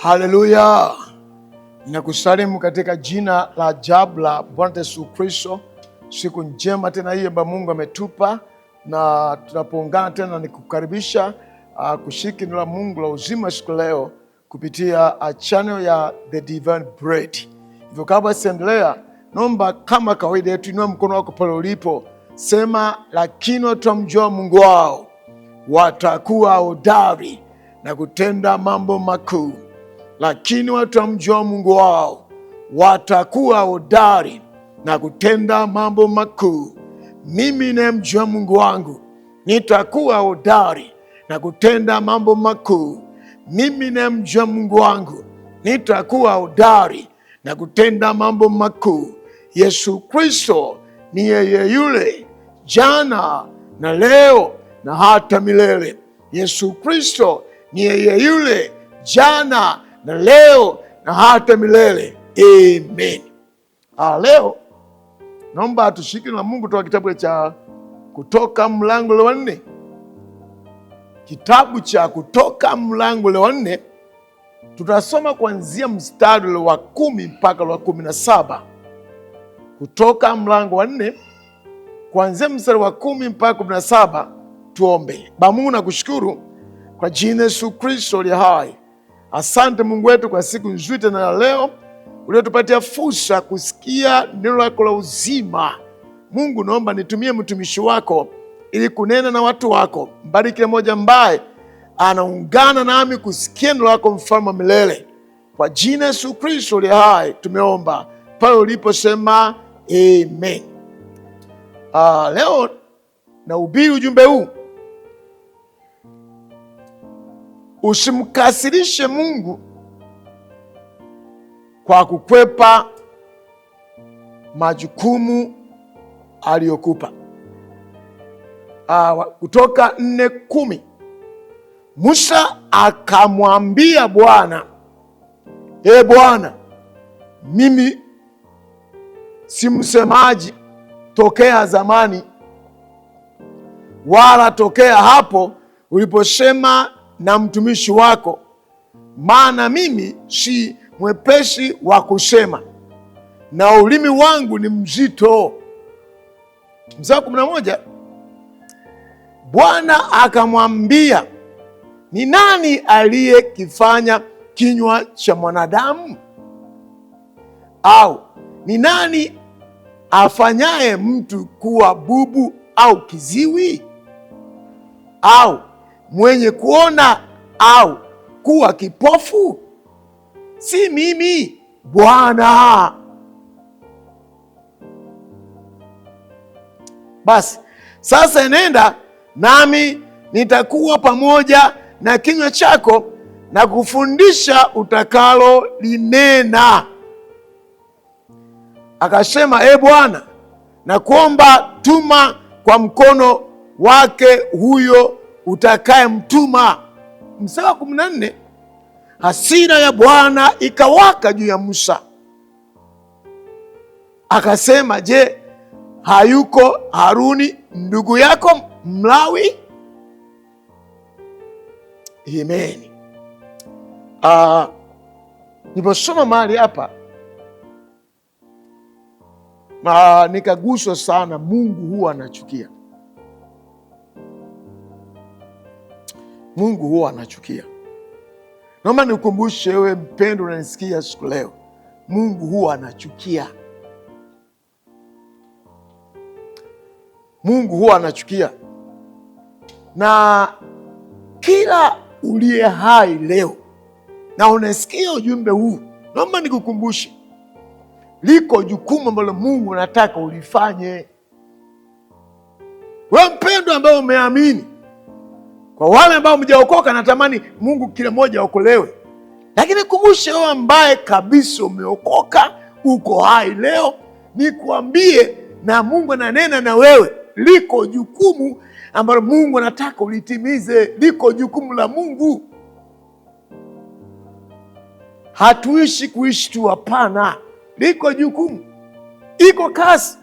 Haleluya! Ninakusalimu katika jina la ajabu la Bwana Yesu Kristo. Siku njema tena hii ambayo Mungu ametupa, na tunapoungana tena nikukaribisha kushiriki neno la Mungu la uzima siku leo kupitia channel ya The Divine Bread. Hivyo kabla siendelea, naomba kama kawaida yetu, inua mkono wako pale ulipo, sema lakini watu wamjua Mungu wao watakuwa hodari na kutenda mambo makuu. Lakini watu wamjua Mungu wao watakuwa hodari na kutenda mambo makuu. Mimi namjua Mungu wangu nitakuwa hodari na kutenda mambo makuu. Mimi namjua Mungu wangu nitakuwa hodari na kutenda mambo makuu. Yesu Kristo ni yeye yule jana na leo na hata milele. Yesu Kristo ni yeye yule jana na leo na hata milele. Amen. Leo naomba tushiriki na Mungu toka kitabu cha Kutoka mlango wa 4. Kitabu cha Kutoka mlango wa 4, tutasoma kuanzia mstari wa 10 mpaka wa 17. Kutoka mlango wa 4 kuanzia mstari wa 10 mpaka 17. Tuombe. Baba Mungu, nakushukuru kwa jina Yesu Kristo aliye hai. Asante Mungu wetu kwa siku nzuri tena ya leo uliotupatia fursa kusikia neno lako la uzima. Mungu, naomba nitumie mtumishi wako ili kunena na watu wako. Mbariki kila mmoja ambaye anaungana nami kusikia neno lako, mfalme wa milele. Kwa jina Yesu Kristo aliye hai tumeomba, pale uliposema amen. Leo nahubiri ujumbe huu: usimkasirishe Mungu kwa kukwepa majukumu aliyokupa. Kutoka 4:10. Musa akamwambia Bwana, Bwana, mimi si msemaji tokea zamani, wala tokea hapo uliposema na mtumishi wako, maana mimi si mwepesi wa kusema na ulimi wangu ni mzito. Mstari 11. Bwana akamwambia, ni nani aliyekifanya kinywa cha mwanadamu? Au ni nani afanyaye mtu kuwa bubu au kiziwi, au mwenye kuona au kuwa kipofu? Si mimi, Bwana. Basi sasa enenda, nami nitakuwa pamoja na kinywa chako na kufundisha utakalo linena. Akasema, Bwana, nakuomba tuma kwa mkono wake huyo utakaye mtuma. Mstari wa 14. Hasira ya Bwana ikawaka juu ya Musa, akasema, je, hayuko Haruni ndugu yako Mlawi? Amen. Niliposoma mahali hapa nikaguswa sana. Mungu huwa anachukia. Mungu huwa anachukia. Naomba nikukumbushe wewe mpendo unanisikia siku leo, Mungu huwa anachukia. Mungu huwa anachukia. Na kila uliye hai leo na unasikia ujumbe huu, naomba nikukumbushe, liko jukumu ambalo Mungu anataka ulifanye. Wewe mpendo ambaye umeamini. Kwa wale ambao mjaokoka, natamani Mungu kila mmoja aokolewe. Lakini kumbushe wewe ambaye kabisa umeokoka, uko hai leo, nikuambie na Mungu ananena na wewe, liko jukumu ambalo Mungu anataka ulitimize. Liko jukumu la Mungu. Hatuishi kuishi tu, hapana. Liko jukumu, iko kazi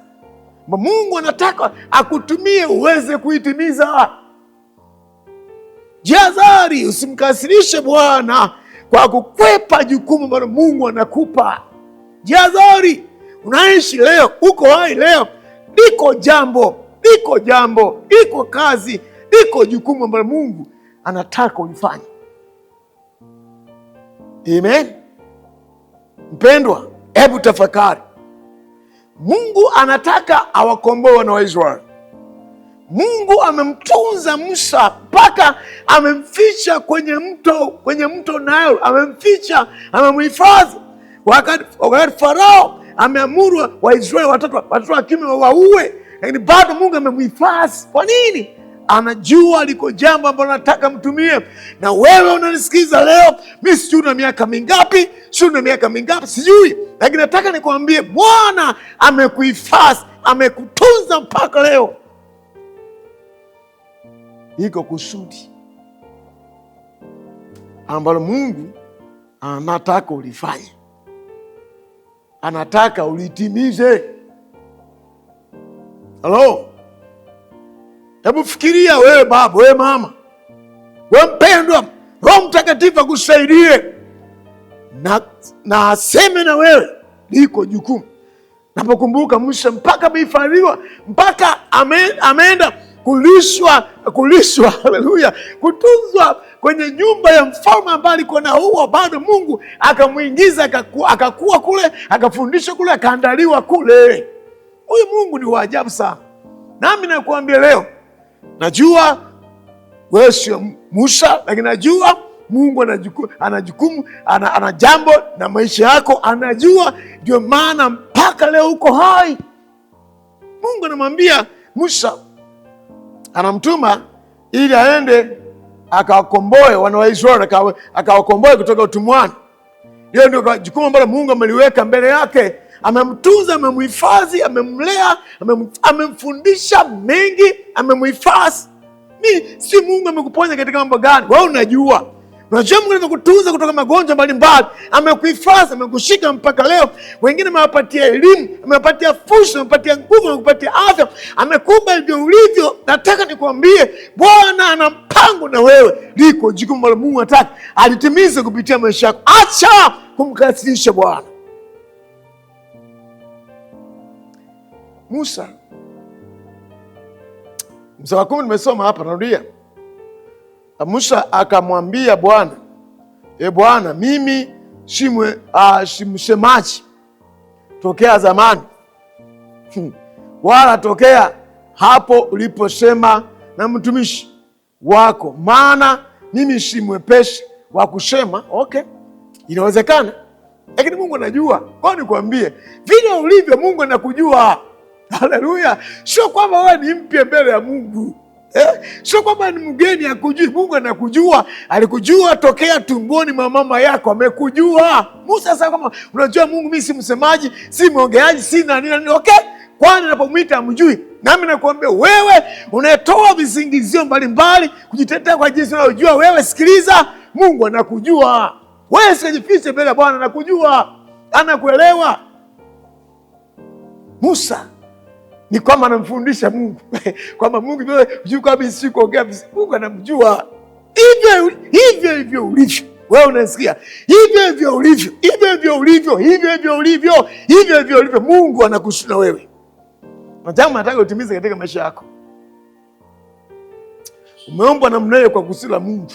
Mungu anataka akutumie uweze kuitimiza. Jihadhari, usimkasirishe Bwana kwa kukwepa jukumu ambalo Mungu anakupa. Jihadhari, unaishi leo, uko hai leo, liko jambo, liko kazi, liko jukumu ambalo Mungu anataka ulifanye. Amen. Mpendwa, hebu tafakari. Mungu anataka awakomboe wana wa Israeli. Mungu amemtunza Musa mpaka amemficha kwenye mto Nile, amemficha, amemhifadhi. Wakati Farao ameamuru Waisraeli watoto wa kiume waue, lakini bado Mungu amemhifadhi. Kwa nini? Anajua liko jambo ambalo nataka mtumie. Na wewe unanisikiza leo, mimi sijui una miaka mingapi, sijui, lakini nataka nikwambie Bwana amekuhifadhi, amekutunza mpaka leo. Iko kusudi ambalo Mungu anataka ulifanye, anataka ulitimize. Halo, hebu fikiria wewe baba, wewe mama, wewe mpendwa, Roho Mtakatifu akusaidie na aseme na wewe, liko jukumu. Napokumbuka Musa mpaka amehifadhiwa, mpaka ameenda kulishwa, haleluya, kutunzwa kwenye nyumba ya mfalme ambaye alikuwa na huo, bado Mungu akamuingiza, akakuwa kule, akafundishwa kule, akaandaliwa kule. Huyu Mungu ni wa ajabu sana. Nami nakuambia leo, najua wewe sio Musa, lakini najua Mungu ana jukumu, ana jambo na maisha yako, anajua. Ndio maana mpaka leo uko hai. Mungu anamwambia Musa, anamtuma ili aende akawakomboe wana wa Israeli, akawakomboe kutoka utumwani. Hiyo ndio jukumu ambalo Mungu ameliweka mbele yake. Amemtunza, amemhifadhi, amemlea, amemfundisha mengi, amemhifadhi. Si Mungu amekuponya katika mambo gani? Wewe unajua Mungu amekutunza kutoka magonjwa mbalimbali, amekuhifadhi, amekushika mpaka leo. Wengine amewapatia elimu, amewapatia fursa, amewapatia nguvu, amekupatia afya, amekupa hivyo ulivyo. Nataka nikwambie Bwana ana mpango na wewe. Liko jukumu ambalo Mungu anataka alitimize kupitia maisha yako. Acha kumkasirisha Bwana. Musa, mstari wa 10 nimesoma hapa, narudia. Musa akamwambia Bwana, Bwana, mimi si msemaji tokea zamani wala tokea hapo uliposema na mtumishi wako, maana mimi si mwepesi wa kusema. Okay, inawezekana, lakini Mungu anajua. Kwa nikwambie vile ulivyo, Mungu anakujua. Haleluya! Sio kwamba wewe ni mpya mbele ya Mungu. Sio kwamba ni mgeni akujui. Mungu anakujua, alikujua tokea tumboni mwa mama yako, amekujua. Musa sasa kama unajua Mungu, mimi si msemaji, si mwongeaji, si nani. Okay, kwani napomwita amjui? Nami nakuambia wewe unatoa visingizio mbalimbali kujitetea kwa jinsi unayojua wewe. Sikiliza, Mungu anakujua wewe, usijifiche mbele ya Bwana. Anakujua, anakuelewa. Musa ni kwamba anamfundisha Mungu kwamba Mungu hujui kwamba si kuongea. Mungu anamjua hivyo ulivyo wewe, unasikia? Hivyo ulivyo Mungu anakusuna wewe, na jambo anataka utimize katika maisha yako. Umeumbwa namna hiyo kwa kusudi la Mungu.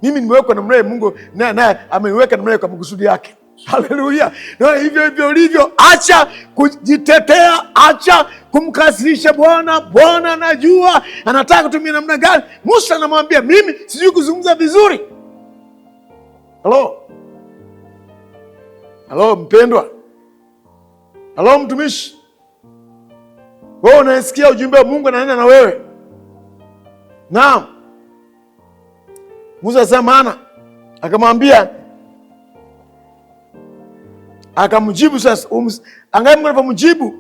Mimi nimewekwa namna hiyo, Mungu naye ameniweka namna hiyo kwa makusudi yake. Haleluya! Na hivyo ulivyo. Acha kujitetea, acha kumkasirisha Bwana. Bwana anajua anataka kutumia namna gani. Musa anamwambia, mimi sijui kuzungumza vizuri. Halo mpendwa, halo mtumishi, wewe unasikia ujumbe wa Mungu ananena na wewe? Naam. Musa samana akamwambia, akamjibu. Sasa angalia Mungu anapomjibu.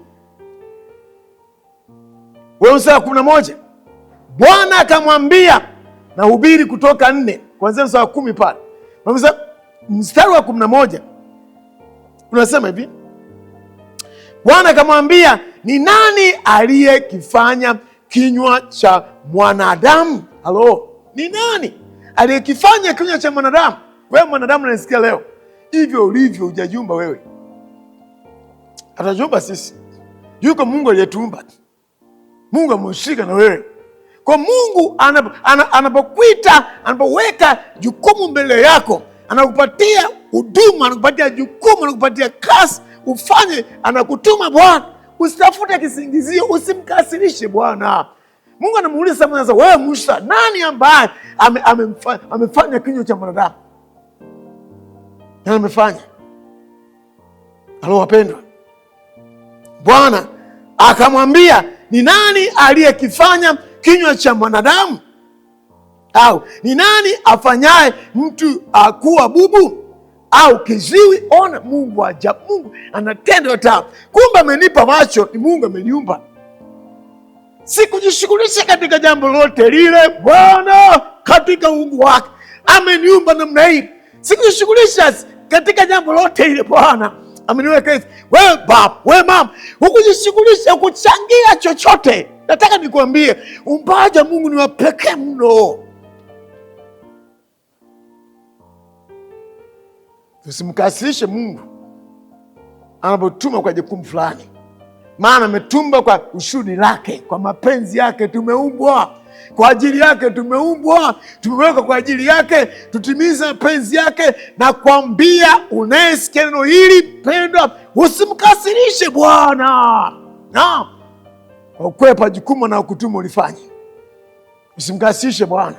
Wewe mstari wa 11, Bwana akamwambia, na hubiri Kutoka 4 kuanzia mstari wa 10 pale. Mstari wa 11 unasema hivi, Bwana akamwambia, ni nani aliyekifanya kinywa cha mwanadamu? Halo, ni nani aliyekifanya kinywa cha mwanadamu? Wewe mwanadamu unanisikia leo, hivyo ulivyo hujajumba wewe. Atajumba sisi. Yuko Mungu aliyetuumba. Mungu amehusika na wewe. Kwa Mungu anapokuita, anapoweka jukumu mbele yako, anakupatia huduma, anakupatia jukumu, anakupatia kazi ufanye, anakutuma Bwana. Usitafute kisingizio, usimkasirishe Bwana. Mungu anamuuliza Musa, wewe Musa, nani ambaye amefanya kinywa cha mwanadamu? Nani amefanya? Halo wapendwa. Bwana akamwambia, ni nani aliyekifanya kinywa cha mwanadamu? Au ni nani afanyaye mtu akuwa bubu au kiziwi? Ona Mungu ajabu. Mungu anatenda yote. Kumbe amenipa macho, ni Mungu ameniumba. Sikujishughulisha katika jambo lote lile. Bwana katika uungu wake ameniumba namna hii. Sikujishughulisha katika jambo lote lile. Bwana ameniweka hivi. Wewe baba, wewe mama, hukujishughulisha kuchangia chochote. Nataka nikwambie, uumbaji wa Mungu ni wa pekee mno. Tusimkasirishe Mungu anapotuma kwa jukumu fulani, maana ametumba kwa kusudi lake, kwa mapenzi yake. Tumeumbwa kwa ajili yake, tumeumbwa, tumewekwa kwa ajili yake, tutimize mapenzi yake. Na kuambia unayesikia neno hili, pendwa, usimkasirishe Bwana kwa kukwepa jukumu na kutuma ulifanye. Usimkasirishe Bwana,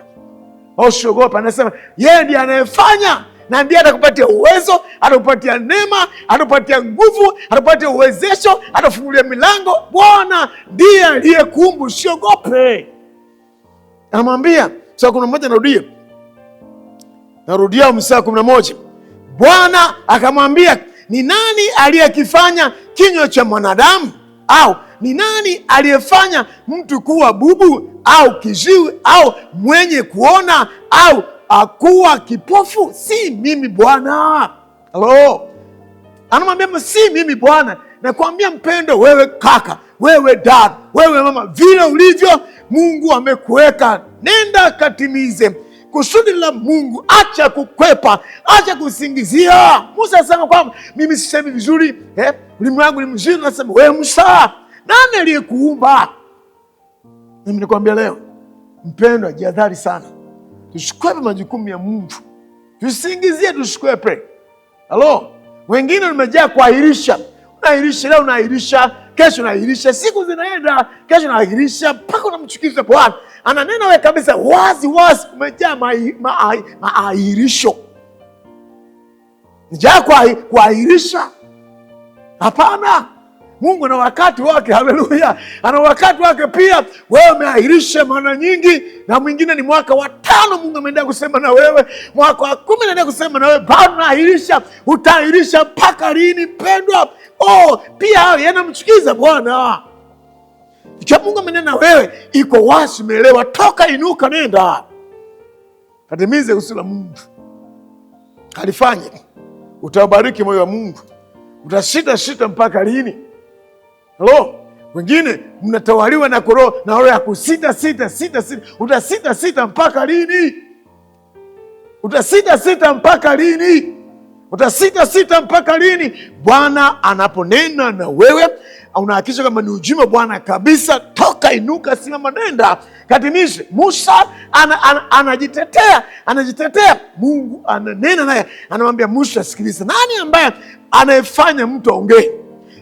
usiogope. Anasema yeye ndiye anayefanya, na ndiye atakupatia uwezo, atakupatia neema, atakupatia nguvu, atakupatia uwezesho, atafungulia milango. Bwana ndiye aliyekuumba, usiogope. Anamwambia saa 11, narudia mstari 11. Bwana akamwambia, ni nani aliyekifanya kinywa cha mwanadamu? Au ni nani aliyefanya mtu kuwa bubu au kiziwi au mwenye kuona au akuwa kipofu? Si mimi Bwana. Halo, anamwambia si mimi Bwana. Nakwambia mpendo, wewe kaka, wewe dada, wewe mama, vile ulivyo Mungu amekuweka. Nenda katimize kusudi la Mungu. Acha kukwepa, acha kusingizia. Musa asema kwamba mimi sisemi vizuri, ulimi wangu ni mzuri. Nasema wewe Musa, nani aliyekuumba? Mimi nikwambia leo mpendwa, jihadhari sana. Tusikwepe majukumu ya Mungu. Tusingizie, tusikwepe. Halo, wengine wamejaa kuahirisha. Unaahirisha leo, unaahirisha kesho, unaahirisha, siku zinaenda, kesho unaahirisha, mpaka unamchukiza Bwana. Ananena wewe kabisa wazi wazi, umejaa maahirisho. Njaa kuahirisha? Hapana. Mungu ana wakati wake. Haleluya, ana wakati wake pia. Wewe umeahirisha mara nyingi, na mwingine ni mwaka wa 5 Mungu ameendelea kusema na wewe, mwaka wa 10 anaendelea kusema na wewe, bado unaahirisha. Utaahirisha mpaka lini pendwa? Pia hayo yanamchukiza Bwana. Ikiwa Mungu amenena wewe, iko wazi, umeelewa, toka, inuka, nenda katimize kusudi la Mungu. Kalifanye, utabariki moyo wa Mungu. Utasita mpaka lini? Halo, wengine mnatawaliwa na roho ya kusita. Utasita mpaka lini? Utasita mpaka lini? Utasita mpaka lini? Bwana anaponena na wewe, unahakikisha kama ni ujumbe Bwana kabisa. Toka, inuka, simama, nenda katimishe. Musa anajitetea. Mungu ananena naye, anamwambia Musa, sikiliza, nani ambaye anayefanya mtu aongee?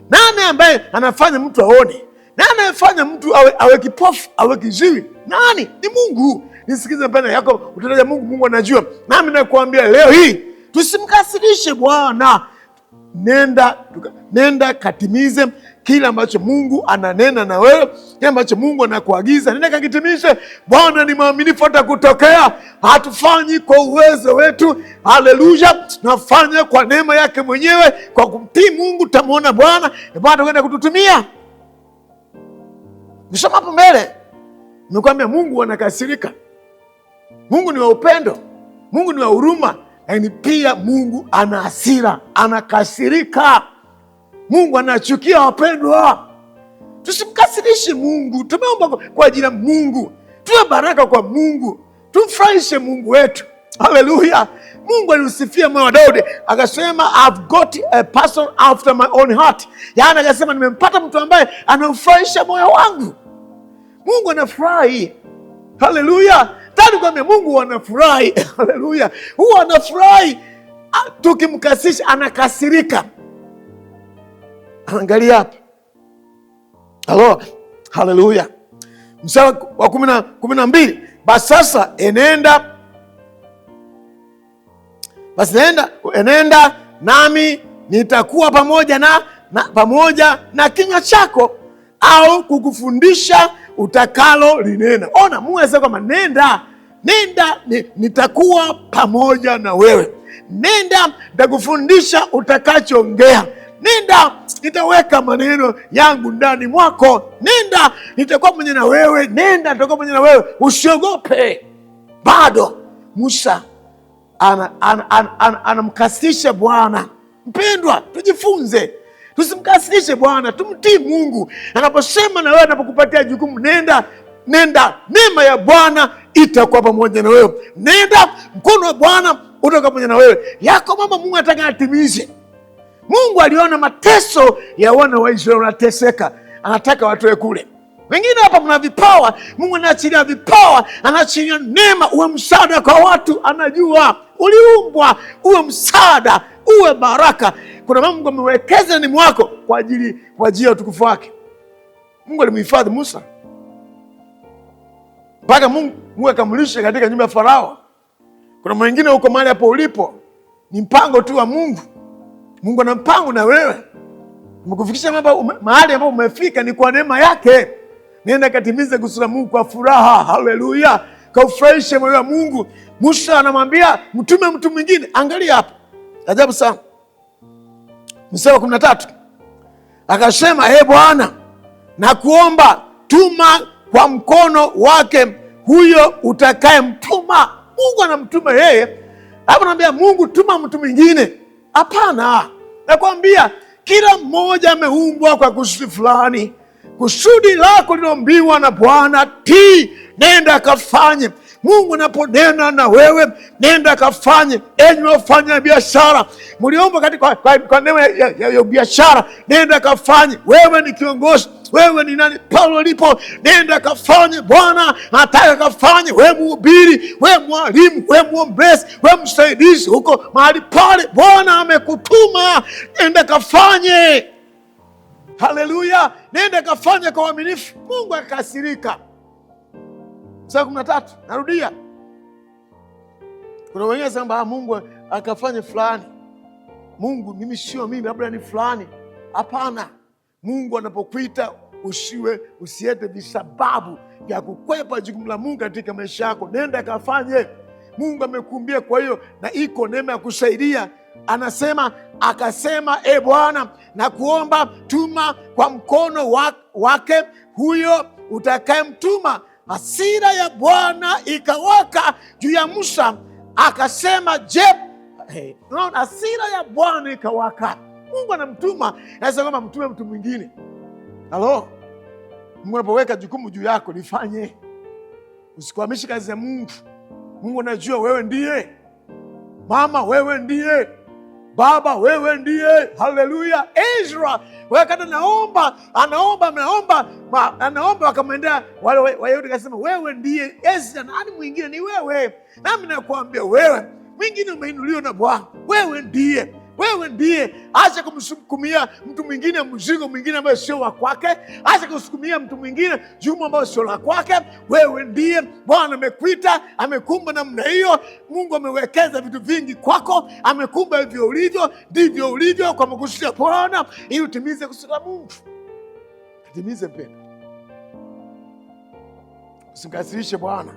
Nani ambaye anafanya mtu aone? Nani anayefanya mtu awe kipofu, awe kiziwi? Nani? Ni Mungu. Nisikize mpendwa yako, utataja Mungu. Mungu anajua. Nami nakuambia leo hii, tusimkasirishe Bwana. Nenda katimize kile ambacho Mungu ananena na wewe, kile ambacho Mungu anakuagiza, nenda kakitimishe. Bwana ni mwaminifu, atakutokea. Hatufanyi kwa uwezo wetu, haleluya, tunafanya kwa neema yake mwenyewe. Kwa kumtii Mungu tutamwona Bwana, na Bwana atakwenda kututumia. Nisoma hapo mbele, nimekwambia Mungu anakasirika. Mungu ni wa upendo, Mungu ni wa huruma, lakini pia Mungu ana hasira, anakasirika. Mungu anachukia wapendwa. Tusimkasirishe Mungu. Tumeomba kwa ajili ya Mungu, tuwe baraka kwa Mungu, tumfurahishe Mungu wetu. Haleluya. Mungu aliusifia moyo wa Daudi akasema, I've got a person after my own heart. Yaani akasema nimempata mtu ambaye anaufurahisha moyo wangu. Mungu anafurahi. Haleluya. Tani kwambia Mungu anafurahi. Haleluya. Huwa anafurahi. Tukimkasisha anakasirika. Angalia hapa. Halo. Haleluya. Mstari wa 12. Basi sasa enenda nami nitakuwa pamoja na kinywa chako, au kukufundisha utakalo linena. Ona, Mungu anasema kwamba nenda, nitakuwa pamoja na wewe. Nenda, nitakufundisha utakachoongea. Nenda, nitaweka maneno yangu ndani mwako. Nenda, nitakuwa pamoja na wewe. Nenda, nitakuwa pamoja na wewe, usiogope. Bado Musa anamkasirisha Bwana. Mpendwa, tujifunze, tusimkasirishe Bwana, tumtii Mungu anaposema na wewe, anapokupatia jukumu. Nenda, neema ya Bwana itakuwa pamoja na wewe. Nenda, mkono wa Bwana utakuwa pamoja na wewe. Yako mama Mungu anataka atimize. Mungu aliona mateso ya wana wa Israeli wanateseka, anataka watoe kule. Wengine hapa mna vipawa, Mungu anaachilia vipawa, anaachilia neema, uwe msaada kwa watu. Anajua uliumbwa uwe msaada, uwe baraka. Kuna Mungu amewekeza ndani mwako kwa ajili ya utukufu wake. Mungu alimhifadhi Musa mpaka Mungu akamlisha katika nyumba ya Farao. Kuna mwingine huko mahali hapo ulipo, ni mpango tu wa Mungu. Mungu ana mpango na wewe. Umekufikisha mahali ambapo umefika ni kwa neema yake. Nenda katimize kusudi la Mungu kwa furaha. Haleluya. Kaufurahishe moyo wa Mungu. Musa anamwambia mtume mtu mwingine. Angalia hapa, ajabu sana. Mstari wa 13. Akasema, Bwana, nakuomba tuma kwa mkono wake huyo utakayemtuma. Mungu anamtuma yeye. Hapo anamwambia Mungu tuma mtu mwingine. Hapana. Nakwambia kila mmoja ameumbwa kwa kusudi fulani. Kusudi lako linaombiwa na Bwana, tii, nenda kafanye. Mungu anaponena na wewe, nenda kafanye. Enyi wafanya biashara, mliomba katika kwa neema ya biashara, nenda kafanye. Wewe ni kiongozi, wewe ni nani? Paulo lipo, nenda kafanye. Bwana anataka kafanye. Wewe mhubiri, wewe mwalimu, wewe mwombezi, wewe msaidizi, huko mahali pale Bwana amekutuma, nenda kafanye. Haleluya. Nenda kafanya kwa uaminifu. Mungu akasirika. Saa 13, narudia. Kuna wengine sema Mungu akafanye fulani. Mungu mimi sio mimi, labda ni fulani. Hapana. Mungu anapokuita usiete visababu vya kukwepa jukumu la Mungu katika maisha yako. Nenda kafanye. Mungu amekumbia, kwa hiyo na iko neema ya kusaidia. Akasema, Bwana, nakuomba tuma kwa mkono wake huyo utakayemtuma. Hasira ya Bwana ikawaka juu ya Musa. Akasema, hasira ya Bwana ikawaka. Mungu anamtuma, anasema kama mtume mtu mwingine. Halo. Mungu anapoweka jukumu juu yako, lifanye. Usikwamishe kazi ya Mungu. Mungu anajua wewe ndiye mama, wewe ndiye baba, wewe ndiye. Haleluya. Ezra wakati anaomba wakamwendea wale Wayahudi, akasema wewe ndiye Ezra, nani mwingine? Ni wewe. Nami nakuambia wewe, mwingine umeinuliwa na Bwana. Wewe ndiye. Acha kumsukumia mtu mwingine mzigo mwingine ambayo sio wa kwake. Acha kusukumia mtu mwingine jukumu ambayo sio la kwake. Wewe ndiye. Bwana amekuita, amekumba namna hiyo. Mungu amewekeza vitu vingi kwako, amekumba hivyo ulivyo, ndivyo ulivyo kwa makusudi ya Bwana, ili utimize kusudi la Mungu. Atimize mpendo. Usimkasirishe Bwana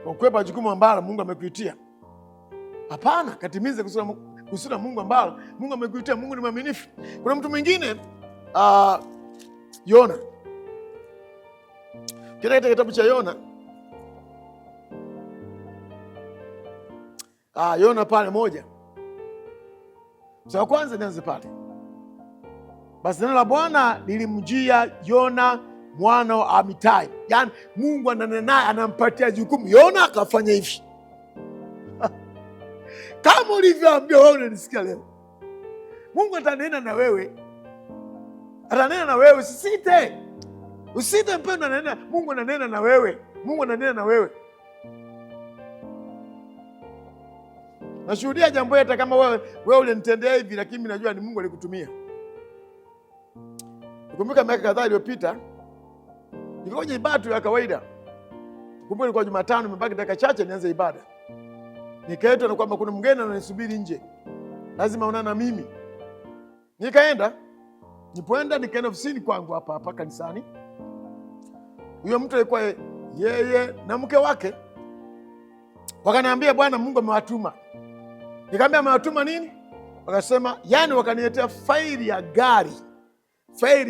kwa kukwepa jukumu ambalo Mungu amekuitia. Hapana, katimize kusudi la Mungu ambalo Mungu amekuitia. Mungu ni mwaminifu. Kuna mtu mwingine Yona. Katika kitabu cha Yona, Yona pale moja. Sasa kwanza nianze pale. Basi neno la Bwana lilimjia Yona mwana wa Amitai. Yaani Mungu ananena naye, anampatia jukumu. Yona akafanya hivi. Kama ulivyoambia wewe unanisikia leo, Mungu atanena na wewe, atanena na wewe. Usisite mpendo, ananena. Mungu ananena na wewe, Mungu ananena na wewe. Nashuhudia jambo hata kama wewe ulinitendea hivi, lakini mimi najua ni Mungu alikutumia. Nikumbuka miaka kadhaa iliyopita, nilikuwa kwenye ibada ya kawaida. Kumbuka ilikuwa Jumatano, nimebaki dakika chache nianze ibada. Nikaitwa na kwamba kuna mgeni ananisubiri nje, lazima aonane na mimi. Nikaenda, nikaenda ofisini kwangu hapa kanisani. Huyo mtu alikuwa yeye na mke wake. Wakaniambia, bwana, Mungu amewatuma. Nikamwambia, amewatuma nini? Wakasema, yani wakaniletea faili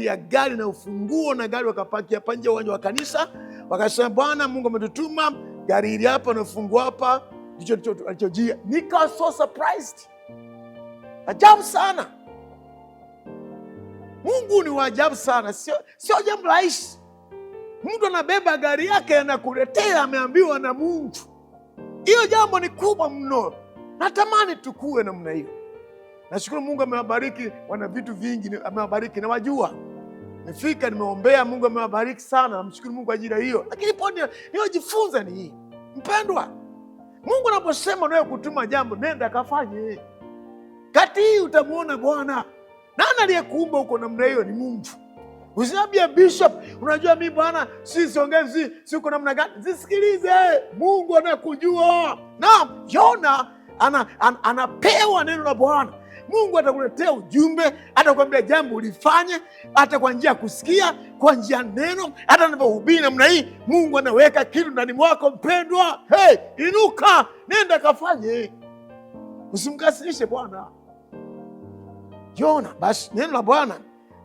ya gari na ufunguo na gari, wakapakia hapa nje uwanja wa kanisa. Wakasema, bwana, Mungu ametutuma, gari hili hapa na ufunguo hapa, ndicho alichojia. Nika so surprised. Ajabu sana. Mungu ni waajabu sana. Sio jambo rahisi. Mtu anabeba gari yake anakuletea, ameambiwa na Mungu. Hiyo jambo ni kubwa mno. Natamani tukue namna hiyo. Nashukuru Mungu amewabariki, wana vitu vingi amewabariki, na wajua. Nifika nimeombea, Mungu amewabariki sana. Namshukuru Mungu kwa ajili ya hiyo. Lakini pote niyojifunza ni hii. Mpendwa, Mungu anaposema nawe kutuma jambo, nenda kafanye. Kati hii utamuona Bwana. Nani aliyekuumba huko namna hiyo? Ni Mungu. Usiniambie bishop, unajua mimi bwana siongezi uko namna gani. Zisikilize, Mungu anakujua. Naam, Yona anapewa neno la Bwana. Mungu atakuletea ujumbe, atakwambia jambo ulifanye, hata kwa njia ya kusikia, kwa njia ya neno, hata anapohubiri namna hii. Mungu anaweka kitu ndani mwako mpendwa. Hey, inuka, nenda kafanye. Usimkasirishe Bwana. Yona, basi neno la Bwana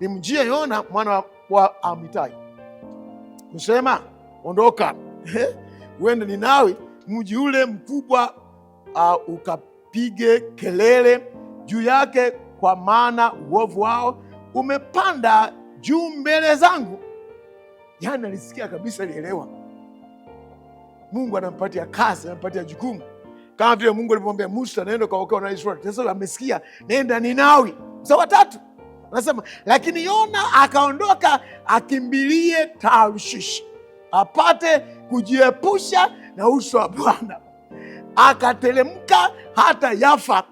limjia Yona mwana wa Amitai kusema, ondoka uende Ninawi, mji ule mkubwa, ukapige kelele juu yake, kwa maana uovu wao umepanda juu mbele zangu. Yani alisikia kabisa, alielewa. Mungu anampatia kazi, anampatia jukumu, kama vile Mungu alipomwambia Musa, naenda kaokoa na Israeli. Sasa amesikia, nenda Ninawi. Sawa, tatu anasema, lakini Yona akaondoka akimbilie Tarshishi, apate kujiepusha na uso wa Bwana. Akatelemka hata Yafa,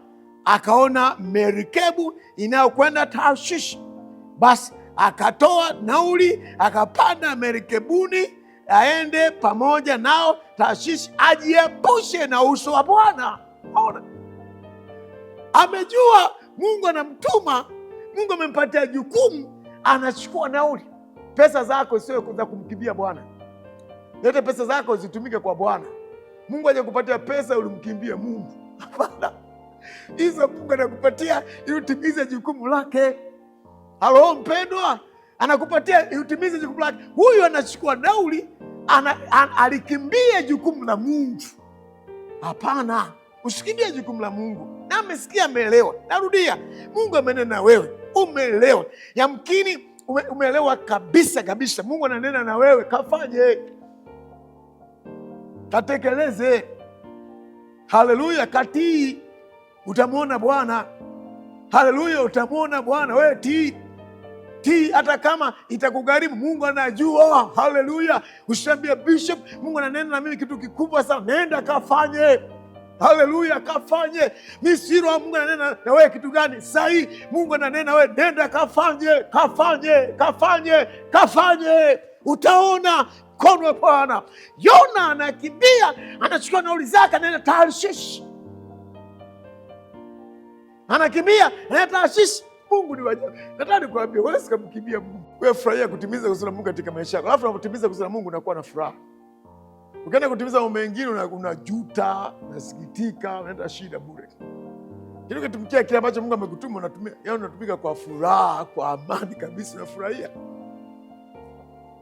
akaona merikebu inayokwenda Tarshishi. Basi akatoa nauli, akapanda merikebuni, aende pamoja nao Tarshishi, ajiepushe na uso wa Bwana. Ona, amejua Mungu anamtuma, Mungu amempatia jukumu, anachukua nauli. Pesa zako sio za kumkimbia Bwana. Lete pesa zako zitumike kwa Bwana. Mungu hajakupatia pesa ulimkimbie Mungu. Hapana. Hizo Mungu anakupatia ili utimize jukumu lake. Halo mpendwa, anakupatia ili utimize jukumu lake. Huyu anachukua nauli, alikimbia jukumu la Mungu. Hapana, usikimbie jukumu la Mungu. Na amesikia, ameelewa. Narudia, Mungu amenena na wewe, umeelewa. Yamkini umeelewa kabisa. Mungu ananena na wewe, kafanye, katekeleze. Haleluya, katii, utamwona Bwana. Haleluya, utamwona Bwana. Wewe tii, hata kama itakugharimu. Mungu anajua. Haleluya, usiambie bishop, Mungu ananena na mimi kitu kikubwa sana. Nenda kafanye. Haleluya, kafanye. Mimi si roho, Mungu ananena na wewe kitu gani? Sahi, Mungu ananena na wewe, nenda kafanye. Utaona mkono wa Bwana. Yona anakimbia, anachukua nauli zake, anaenda Tarshishi. Anakimbia, anaenda Tarshishi. Mungu ni wajabu. Nataka nikwambie, wewe usikamkimbia Mungu. Wewe furahia kutimiza kusudi la Mungu katika maisha yako. Alafu unapotimiza kusudi la Mungu unakuwa na furaha. Ukienda kutimiza mambo mengine unajuta, unasikitika, unaenda shida bure. Kile ukitumikia kile ambacho Mungu amekutuma unatumika kwa furaha, kwa amani kabisa, unafurahia.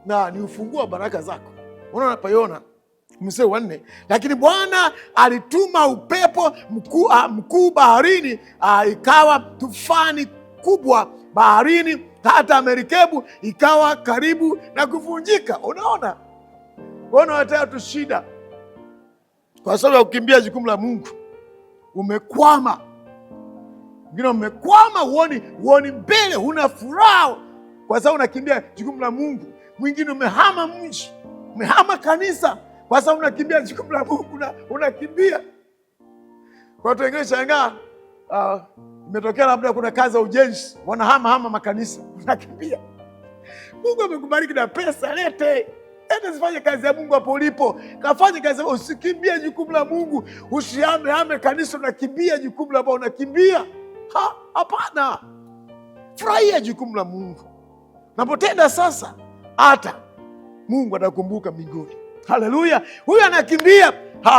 Na ni ufunguo wa baraka zako. Unaona hapa Yona mstari wa 4, lakini Bwana alituma upepo mkuu baharini, ikawa tufani kubwa baharini, hata merikebu ikawa karibu na kuvunjika. Unaona watatu shida kwa sababu ya kukimbia jukumu la Mungu. umekwama. Wengine umekwama, huoni mbele, huna furaha kwa sababu unakimbia jukumu la Mungu. Mwingine umehama mji, umehama kanisa kwa sababu unakimbia jukumu la Mungu, unakimbia. Kwa watu wengine shangaa, imetokea labda kuna kazi ya ujenzi, wanahama makanisa, unakimbia. Mungu amekubariki na pesa, lete zifanye kazi ya Mungu hapo ulipo. Kafanye kazi ya Mungu, usikimbie jukumu la Mungu. Usihame kanisa unakimbia jukumu la Mungu, unakimbia. Hapana. Furahia jukumu la Mungu. Unapotenda sasa, hata Mungu atakumbuka mbinguni. Haleluya. Huyu anakimbia.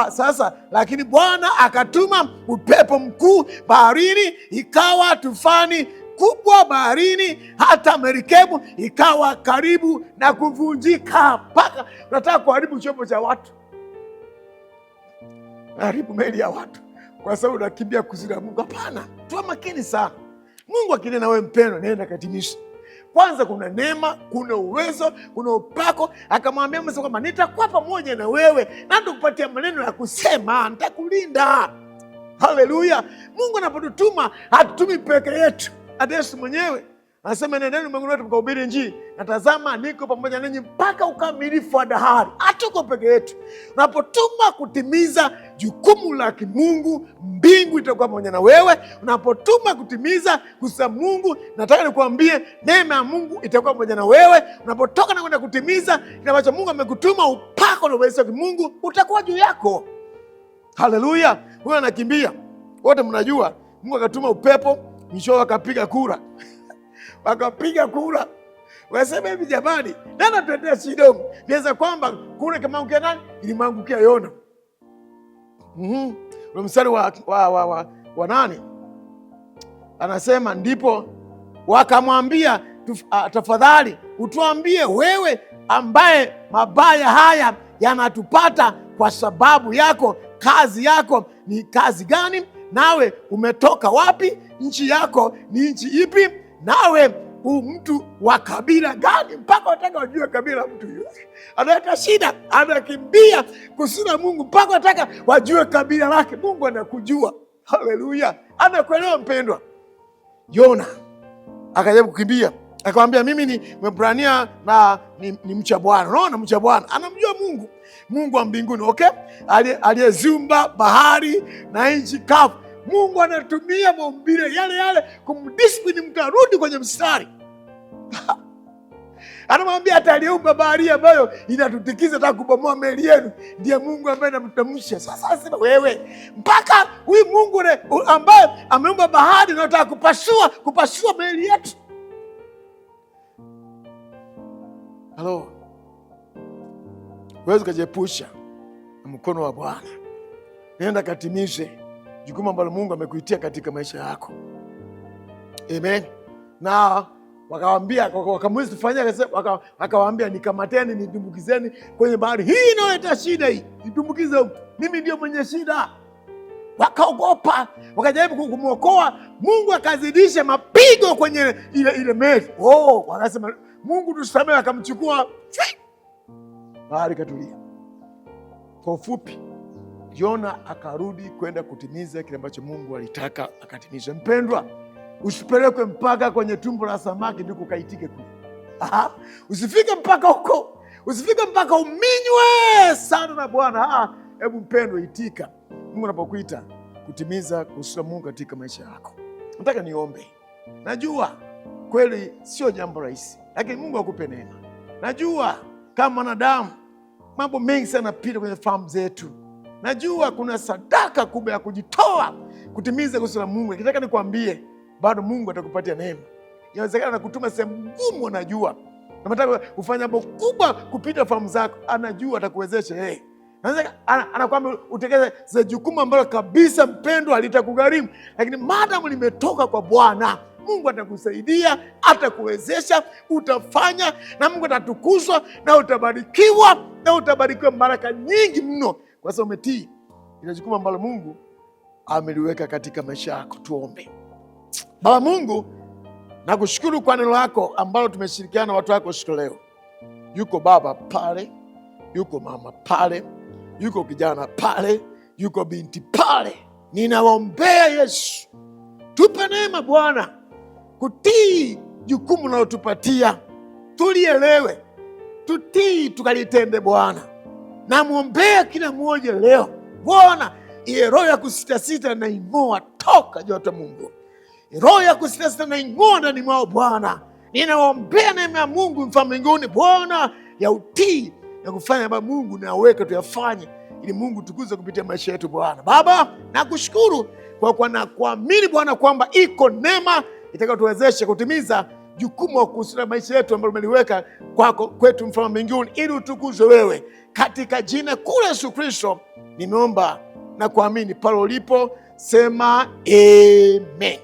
Sasa lakini Bwana akatuma upepo mkuu baharini, ikawa tufani kubwa baharini, hata merikebu ikawa karibu na kuvunjika. Mpaka unataka kuharibu chombo cha watu, haribu meli ya watu kwa sababu unakimbia kusudi la Mungu. Hapana, tuwa makini sana. Mungu akinena wewe mpendwa, nenda katimisha. Kwanza kuna neema, kuna uwezo, kuna upako. Akamwambia Musa kwamba nitakuwa pamoja na wewe na nitakupatia maneno ya kusema, nitakulinda. Haleluya. Mungu anapotutuma hatutumi peke yetu. Hata Yesu mwenyewe anasema nendeni ulimwenguni wote mkahubiri Injili, na tazama niko pamoja nanyi mpaka ukamilifu wa dahari. Hatuko peke yetu. Unapotuma kutimiza jukumu la kimungu, mbingu itakuwa pamoja na wewe. Unapotuma kutimiza kusa Mungu, nataka nikuambie neema ya Mungu itakuwa pamoja na wewe. Unapotoka na kwenda kutimiza kile ambacho Mungu amekutuma, upako na uwezo wa kimungu utakuwa juu yako. Haleluya. Huyo anakimbia. Wote mnajua Mungu akatuma upepo, mwisho wakapiga kura. Wakapiga kura. Wasema hivi, jamani, nani atuletea shida? Niweza kwamba kura kama nani? Ilimwangukia Yona. Ule mstari wa nani? Anasema ndipo wakamwambia, tafadhali utuambie wewe ambaye mabaya haya yanatupata kwa sababu yako, kazi yako ni kazi gani? Nawe umetoka wapi? Nchi yako ni nchi ipi? Nawe mtu wa kabila gani? Mpaka wataka wajue kabila mtu yule. Analeta shida, anakimbia kusudi la Mungu mpaka wataka wajue kabila lake. Mungu anakujua. Haleluya. Anakuelewa mpendwa. Yona akajaribu kukimbia, akamwambia mimi ni Mwebrania na ni mcha Bwana. Unaona, mcha Bwana anamjua Mungu, Mungu wa mbinguni, okay? Aliyeziumba bahari na nchi kavu. Mungu anatumia maumbile yale kumdiscipline mtu arudi kwenye mstari. Anamwambia hata aliyeumba bahari ambayo inatutikiza hata kubomoa meli yenu ndiye Mungu ambaye anamtamsha. Sasa asema wewe, mpaka huyu Mungu ambaye ameumba bahari na anataka kupasua meli yetu. Halo. Wewe ukajiepusha na mkono wa Bwana. Nenda katimishe jukumu ambalo Mungu amekuitia katika maisha yako. Amen. Na wakawambia, wakamuuliza tufanye, wakawaambia nikamateni, nitumbukizeni kwenye bahari hii inaleta shida hii. Nitumbukize huko. Mimi ndio mwenye shida. Wakaogopa, wakajaribu kumwokoa. Mungu akazidisha mapigo kwenye ile meli. Wakasema Mungu tusamehe, akamchukua. Bahari katulia. Kwa ufupi, Yona akarudi kwenda kutimiza kile ambacho Mungu alitaka akatimiza. Mpendwa, usipelekwe mpaka kwenye tumbo la samaki ndiko ukaitike kule. Usifike mpaka huko. Usifike mpaka uminywe sana na Bwana. Hebu mpendwa, itika Mungu anapokuita kutimiza kusudi la Mungu katika maisha yako. Nataka niombe. Najua kweli sio jambo rahisi, lakini Mungu akupe neema. Najua kama wanadamu mambo mengi sana yanapita kwenye fahamu zetu. Najua kuna sadaka kubwa ya kujitoa kutimiza kusudi la Mungu. Nataka nikwambie, bado Mungu atakupatia neema. Inawezekana nakutuma sehemu ngumu, anajua. Nataka ufanye mambo kubwa kupita fahamu zako, anajua, atakuwezesha yeye. Anakuambia utekeleze jukumu ambalo kabisa mpendwa litakugharimu, lakini maadamu limetoka kwa Bwana, Mungu atakusaidia, atakuwezesha, utafanya na Mungu atatukuzwa na utabarikiwa, na utabarikiwa baraka nyingi mno kwa sababu umetii ile jukumu ambalo Mungu ameliweka katika maisha yako. Tuombe. Baba Mungu, nakushukuru kwa neno lako ambalo tumeshirikiana na watu wako siku leo. Yuko baba pale, yuko mama pale, yuko kijana pale, yuko binti pale. ninawaombea Yesu, tupe neema Bwana kutii jukumu unalotupatia, tulielewe, tutii, tukalitende Bwana. Namwombea kila mmoja leo Bwana, ile roho ya kusitasita na ing'oa toka joto Mungu. Roho ya kusitasita na ing'oa ndani mwao Bwana. Ninawaombea neema ya Mungu mfalme mbinguni Bwana, ya utii ya kufanya Baba Mungu na aweke tuyafanye, ili Mungu tukuze kupitia maisha yetu Bwana. Baba, nakushukuru kwa na kuamini Bwana kwamba iko neema itakayotuwezesha kutimiza jukumu la kuhusu maisha yetu ambalo umeliweka kwako kwetu mfalme mbinguni, ili utukuzwe wewe. Katika jina kuu la Yesu Kristo nimeomba na kuamini. Pale ulipo sema amen.